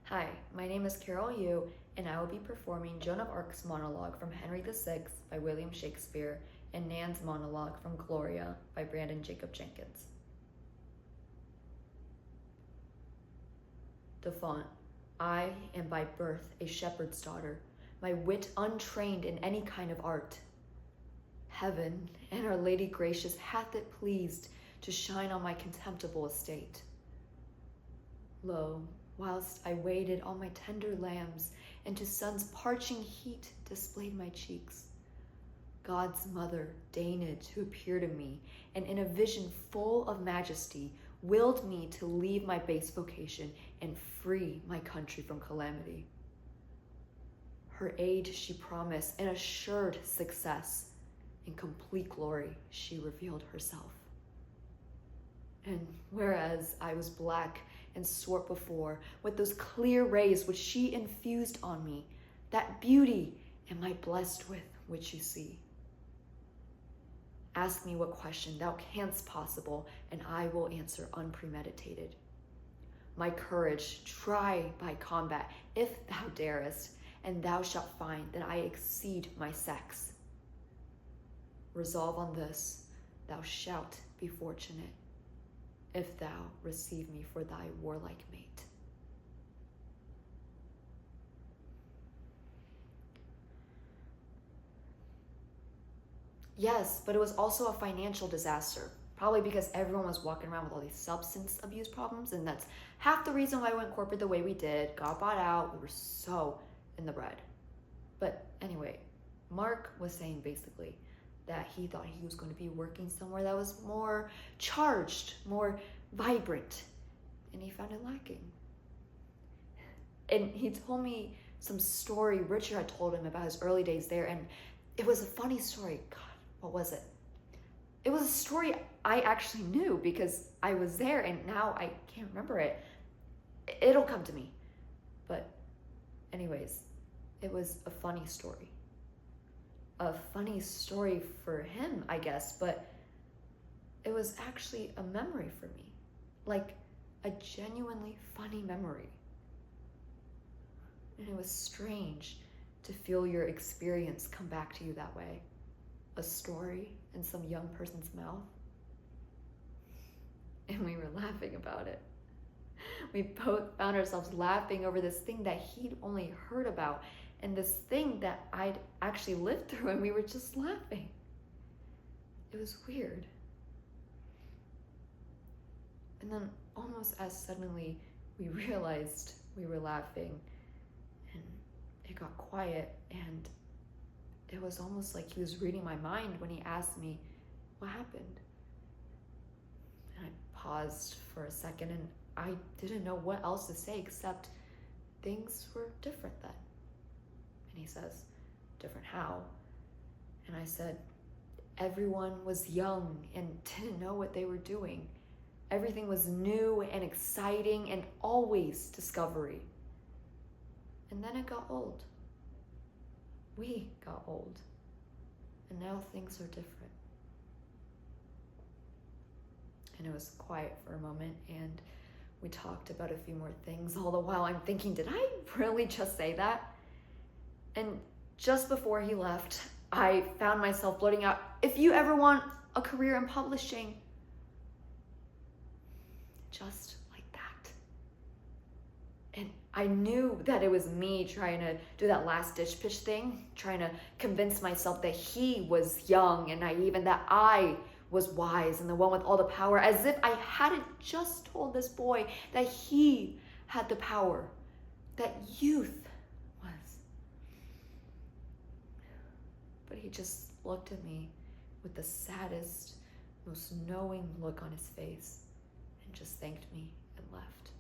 Hi, my name is Carol Yu, and I will be performing Joan of Arc's monologue from Henry VI by William Shakespeare and Nan's monologue from Gloria by Branden Jacob-Jenkins. The font. I am by birth a shepherd's daughter, my wit untrained in any kind of art. Heaven and Our Lady Gracious hath it pleased to shine on my contemptible estate. Lo, whilst I waited on my tender lambs, and to sun's parching heat displayed my cheeks, God's mother deigned to appear to me, and in a vision full of majesty willed me to leave my base vocation and free my country from calamity. Her aid she promised and assured success. In complete glory she revealed herself. And whereas I was black and swart before, with those clear rays which she infused on me, that beauty am I blessed with which you see. Ask me what question thou canst possible, and I will answer unpremeditated. My courage try by combat, if thou darest, and thou shalt find that I exceed my sex. Resolve on this, thou shalt be fortunate, if thou receive me for thy warlike mate. Yes, but it was also a financial disaster, probably because everyone was walking around with all these substance abuse problems, and that's half the reason why we went corporate the way we did, got bought out, we were so in the red. But anyway, Mark was saying basically that he thought he was going to be working somewhere that was more charged, more vibrant, and he found it lacking. And he told me some story Richard had told him about his early days there, and it was a funny story. God, what was it? It was a story I actually knew because I was there, and now I can't remember it. It'll come to me. But anyways, it was a funny story. A funny story for him, I guess, but it was actually a memory for me. Like a genuinely funny memory. And it was strange to feel your experience come back to you that way. A story in some young person's mouth. And we were laughing about it. We both found ourselves laughing over this thing that he'd only heard about, and this thing that I'd actually lived through, and we were just laughing. It was weird. And then almost as suddenly, we realized we were laughing, and it got quiet, and it was almost like he was reading my mind when he asked me what happened. And I paused for a second, and I didn't know what else to say except things were different then. And he says, different how? And I said, everyone was young and didn't know what they were doing. Everything was new and exciting and always discovery. And then it got old. We got old. And now things are different. And it was quiet for a moment, and we talked about a few more things. All the while I'm thinking, did I really just say that? And just before he left, I found myself blurting out, if you ever want a career in publishing, just like that. And I knew that it was me trying to do that last ditch pitch thing, trying to convince myself that he was young and naive and that I was wise and the one with all the power, as if I hadn't just told this boy that he had the power, that youth was. But he just looked at me with the saddest, most knowing look on his face and just thanked me and left.